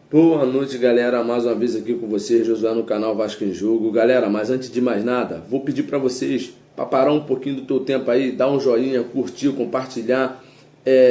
Boa noite, galera. Mais uma vez aqui com vocês, Josué, no canal Vasco em Jogo. Galera, mas antes de mais nada, vou pedir para vocês para parar um pouquinho do teu tempo aí, dar um joinha, curtir, compartilhar,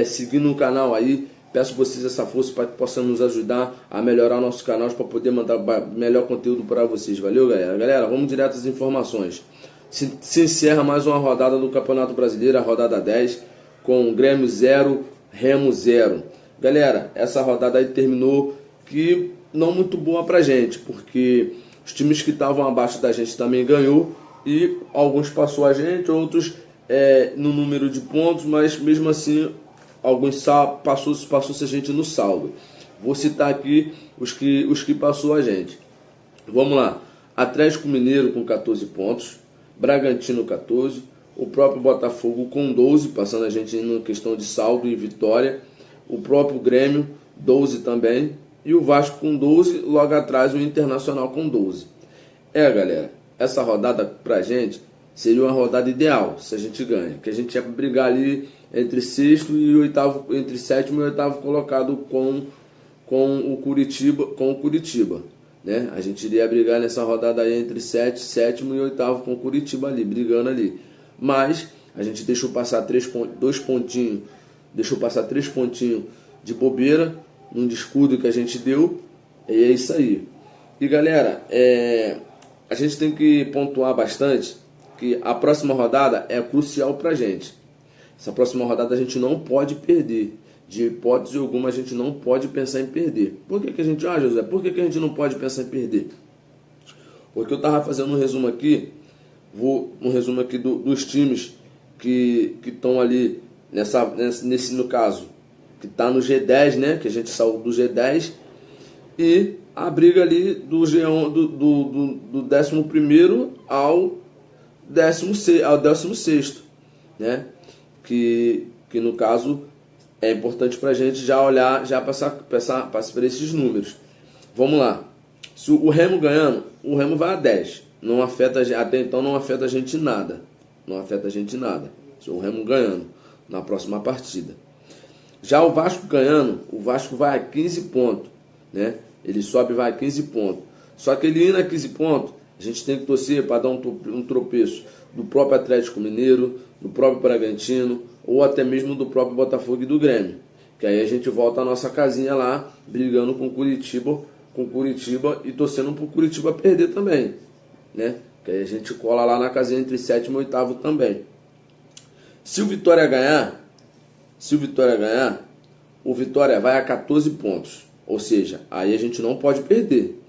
seguir no canal aí. Peço vocês essa força para que possam nos ajudar a melhorar o nosso canal, para poder mandar melhor conteúdo para vocês. Valeu, galera? Galera, vamos direto às informações. Se encerra mais uma rodada do Campeonato Brasileiro, a rodada 10, com Grêmio 0, Remo 0. Galera, essa rodada aí terminou que não muito boa pra gente, porque os times que estavam abaixo da gente também ganhou e alguns passou a gente, outros no número de pontos, mas mesmo assim alguns passou-se a gente no saldo. Vou citar aqui os que passou a gente. Vamos lá: Atlético Mineiro com 14 pontos, Bragantino 14, o próprio Botafogo com 12, passando a gente na questão de saldo e vitória, o próprio Grêmio 12 também, e o Vasco com 12, logo atrás o Internacional com 12. Galera, essa rodada pra gente seria uma rodada ideal se a gente ganha, que a gente ia brigar ali entre sexto e oitavo, entre sétimo e oitavo colocado com o Curitiba, né? A gente iria brigar nessa rodada aí entre sétimo e oitavo com o Curitiba ali, brigando ali. Mas a gente deixou passar 3 pontinhos de bobeira num descuido que a gente deu, e é isso aí. E galera, a gente tem que pontuar bastante que a próxima rodada é crucial pra gente. Essa próxima rodada a gente não pode perder. De hipótese alguma a gente não pode pensar em perder. Por que a gente, José, por que a gente não pode pensar em perder? Porque eu tava fazendo um resumo aqui, dos times que estão ali nesse no caso, que está no G10, né? Que a gente saiu do G10, e a briga ali do G1, do 11º ao 16º, né? Que no caso é importante para a gente já olhar, já passar por esses números. Vamos lá. Se o Remo ganhando, o Remo vai a 10. Não afeta, até então não afeta a gente nada. Não afeta a gente nada. Se o Remo ganhando na próxima partida. Já o Vasco ganhando, o Vasco vai a 15 pontos, né? Ele sobe e vai a 15 pontos. Só que ele indo a 15 pontos, a gente tem que torcer para dar um tropeço do próprio Atlético Mineiro, do próprio Bragantino, ou até mesmo do próprio Botafogo e do Grêmio. Que aí a gente volta à nossa casinha lá, brigando com Curitiba e torcendo para o Curitiba perder também, né? Que aí a gente cola lá na casinha entre sétimo e oitavo também. Se o Vitória ganhar, o Vitória vai a 14 pontos. Ou seja, aí a gente não pode perder.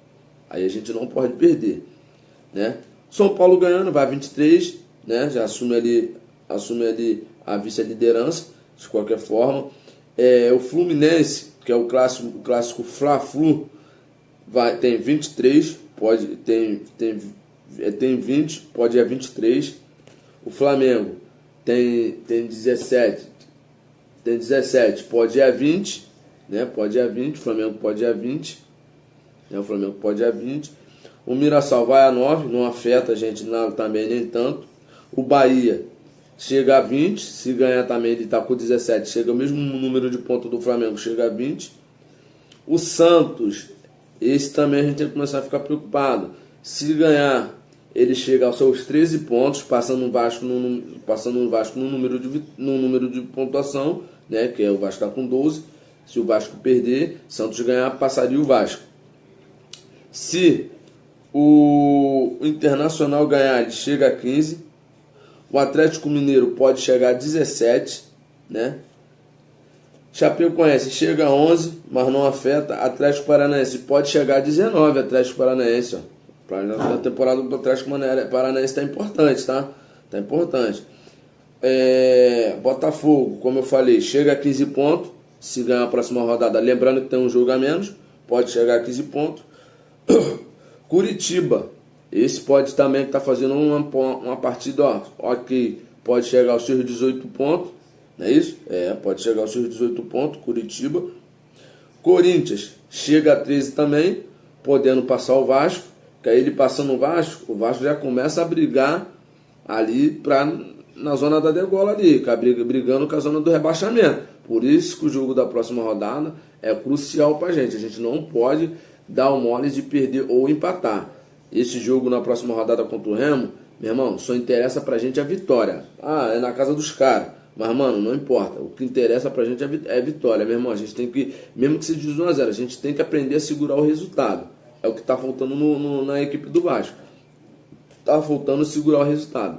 Né? São Paulo ganhando, vai a 23, né? Já assume ali a vice-liderança, de qualquer forma. O Fluminense, que é o clássico Fla-Flu, tem 23, tem 20, pode ir a 23. O Flamengo tem 17, pode ir a 20, né? Pode ir a 20, o Flamengo pode ir a 20, né? O Mirassol vai a 9, não afeta a gente nada também, nem tanto. O Bahia chega a 20, se ganhar também ele está com 17, chega o mesmo número de pontos do Flamengo, chega a 20. O Santos, esse também a gente tem que começar a ficar preocupado. Se ganhar, ele chega aos seus 13 pontos, passando o Vasco no número de pontuação, né, que o Vasco está com 12. Se o Vasco perder, Santos ganhar, passaria o Vasco. Se o Internacional ganhar, ele chega a 15. O Atlético Mineiro pode chegar a 17, né? Chapecoense chega a 11, mas não afeta. Atlético Paranaense pode chegar a 19, Atlético Paranaense, ó. A temporada do Atlético Paranaense está importante, tá? Tá importante. Botafogo, como eu falei, chega a 15 pontos. Se ganhar a próxima rodada, lembrando que tem um jogo a menos, pode chegar a 15 pontos. Curitiba, esse pode também estar fazendo uma partida, ó, ok, pode chegar aos seus 18 pontos, não é isso? Pode chegar aos seus 18 pontos, Curitiba. Corinthians chega a 13 também, podendo passar o Vasco, que aí ele passando o Vasco já começa a brigar ali na zona da degola ali, brigando com a zona do rebaixamento. Por isso que o jogo da próxima rodada é crucial pra gente. A gente não pode dar o mole de perder ou empatar. Esse jogo na próxima rodada contra o Remo, meu irmão, só interessa pra gente a vitória. Ah, é na casa dos caras. Mas, mano, não importa. O que interessa pra gente é a vitória, meu irmão. A gente tem que, mesmo que seja de 1 a 0, a gente tem que aprender a segurar o resultado. É o que tá faltando na equipe do Vasco. Tá faltando segurar o resultado.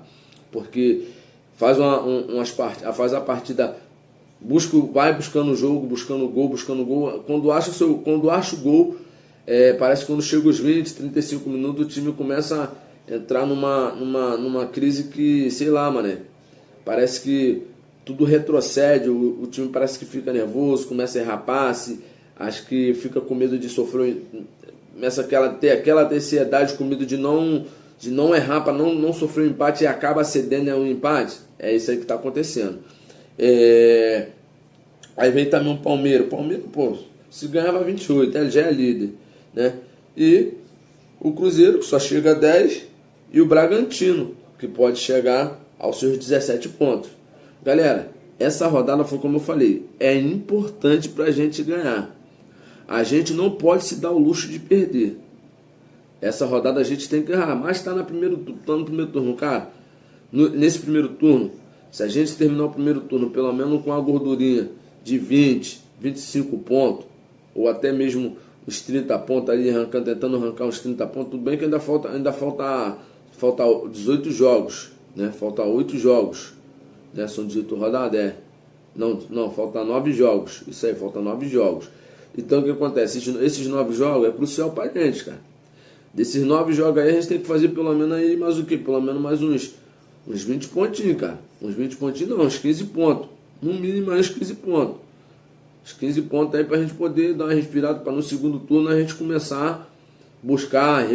Porque faz a partida, vai buscando o jogo, buscando gol. Quando acha o gol, parece que quando chega os 20, 35 minutos, o time começa a entrar numa crise que, sei lá, mané. Parece que tudo retrocede, o time parece que fica nervoso, começa a errar passe, acho que fica com medo de sofrer, começa a ter aquela ansiedade com medo de não errar para não sofrer um empate e acaba cedendo um empate. É isso aí que está acontecendo. Aí vem também o Palmeiras. Pô, se ganhava 28, ele já é líder, né? E o Cruzeiro, que só chega a 10, e o Bragantino, que pode chegar aos seus 17 pontos. Galera, essa rodada foi como eu falei, é importante para a gente ganhar. A gente não pode se dar o luxo de perder. Essa rodada a gente tem que errar, mas está no primeiro turno, cara. Nesse primeiro turno, se a gente terminar o primeiro turno pelo menos com uma gordurinha de 20, 25 pontos, ou até mesmo os 30 pontos ali, tentando arrancar uns 30 pontos, tudo bem que ainda falta 18 jogos, né? Falta 8 jogos, né? São 18 rodadas, Não, falta 9 jogos. Isso aí, falta 9 jogos. Então o que acontece? Esses 9 jogos é crucial pra gente, cara. Desses 9 jogos aí a gente tem que fazer pelo menos aí mais o quê? Pelo menos mais uns 20 pontinhos, cara. Uns 20 pontinhos não, uns 15 pontos. No mínimo uns 15 pontos. Uns 15 pontos aí pra gente poder dar uma respirada para no segundo turno a gente começar a buscar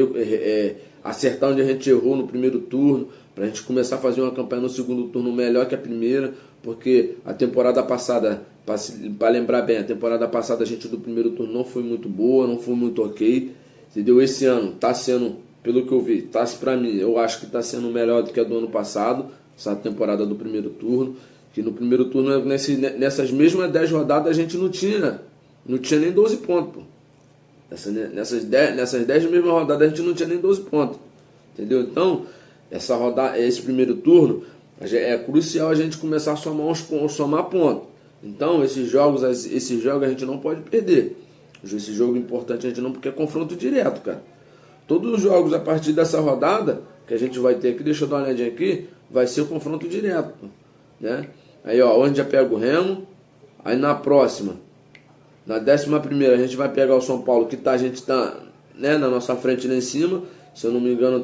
acertar onde a gente errou no primeiro turno, pra gente começar a fazer uma campanha no segundo turno melhor que a primeira, porque a temporada passada, para lembrar bem, a temporada passada a gente do primeiro turno não foi muito boa, não foi muito ok, entendeu? Esse ano tá sendo, pelo que eu vi, pra mim, eu acho que tá sendo melhor do que a do ano passado, essa temporada do primeiro turno, que no primeiro turno, nessas mesmas 10 rodadas, a gente não tinha nem 12 pontos, pô. Nessas 10 mesmas rodadas a gente não tinha nem 12 pontos, entendeu? Então, esse primeiro turno é crucial a gente começar a somar pontos. Então, esses jogos a gente não pode perder. Esse jogo importante a gente não, porque é confronto direto, cara. Todos os jogos a partir dessa rodada que a gente vai ter aqui, deixa eu dar uma olhadinha aqui, vai ser o confronto direto, né? Aí, ó, onde já pega o Remo, aí na próxima, na 11ª, a gente vai pegar o São Paulo, que a gente tá, né, na nossa frente lá em cima. Se eu não me engano,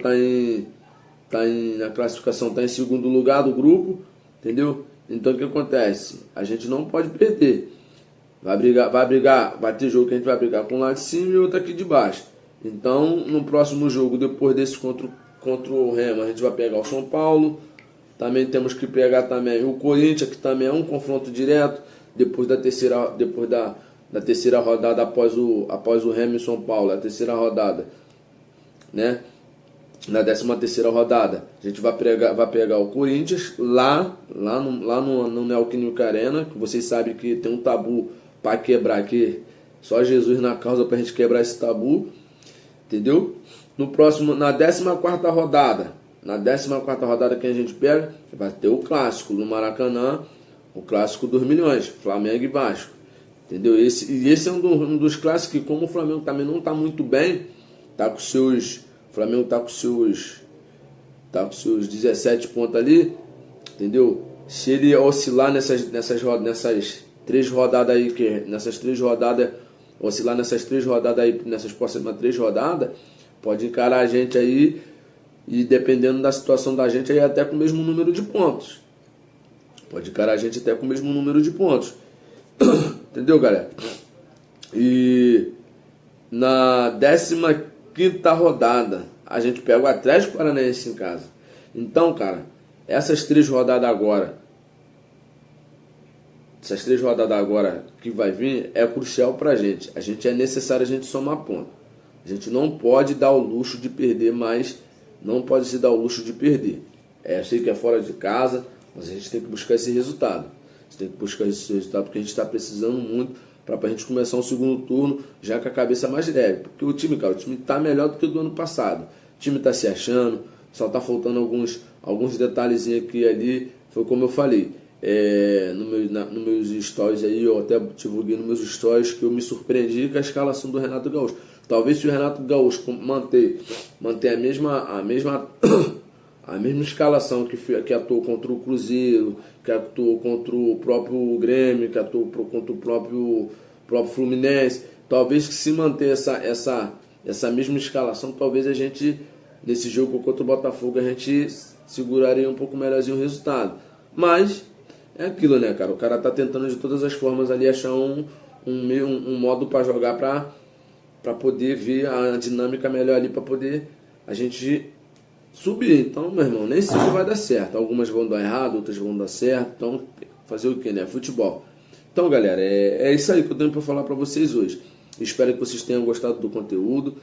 na classificação, tá em segundo lugar do grupo, entendeu? Então o que acontece? A gente não pode perder. Vai ter jogo que a gente vai brigar com um lá de cima e outro aqui de baixo. Então, no próximo jogo, depois desse contra o Remo, a gente vai pegar o São Paulo. Também temos que pegar também o Corinthians, que também é um confronto direto, depois da terceira rodada após o Remo e São Paulo, a terceira rodada, né? Na 13ª rodada, a gente vai pegar o Corinthians lá no Neoquímica Arena, que vocês sabem que tem um tabu para quebrar aqui, só Jesus na causa para a gente quebrar esse tabu, entendeu? Na 14ª rodada, que a gente pega, vai ter o clássico no Maracanã, o clássico dos milhões, Flamengo e Vasco. Entendeu? Esse é um dos clássicos que, como o Flamengo também não está muito bem, o Flamengo está com seus 17 pontos ali, entendeu? Se ele oscilar nessas 3 rodadas aí, oscilar nessas 3 rodadas aí, nessas próximas 3 rodadas, pode encarar a gente aí, e dependendo da situação da gente, aí até com o mesmo número de pontos. Pode encarar a gente até com o mesmo número de pontos. Entendeu, galera? E na 15ª rodada, a gente pega o Atlético Paranaense em casa. Então, cara, essas 3 rodadas agora que vai vir, é crucial pra gente. É necessário a gente somar ponto. A gente não pode dar o luxo de perder mais. Não pode se dar o luxo de perder. Eu sei que é fora de casa, mas a gente tem que buscar esse resultado. Você tem que buscar esse resultado, porque a gente está precisando muito para a gente começar um segundo turno já com a cabeça mais leve. Porque o time, cara, o time está melhor do que o do ano passado. O time está se achando, só está faltando alguns detalhezinhos aqui e ali. Foi como eu falei, nos meus stories aí, eu até divulguei nos meus stories que eu me surpreendi com a escalação do Renato Gaúcho. Talvez se o Renato Gaúcho manter a mesma escalação que atuou contra o Cruzeiro, que atuou contra o próprio Grêmio, que atuou contra o próprio Fluminense, talvez que se manter essa mesma escalação, talvez a gente, nesse jogo contra o Botafogo, a gente seguraria um pouco melhorzinho o resultado. Mas é aquilo, né, cara? O cara tá tentando de todas as formas ali achar um modo para jogar para poder ver a dinâmica melhor ali, para poder a gente subir. Então, meu irmão, nem sempre vai dar certo. Algumas vão dar errado, outras vão dar certo. Então, fazer o que, né? Futebol. Então, galera, é isso aí que eu tenho para falar para vocês hoje. Espero que vocês tenham gostado do conteúdo.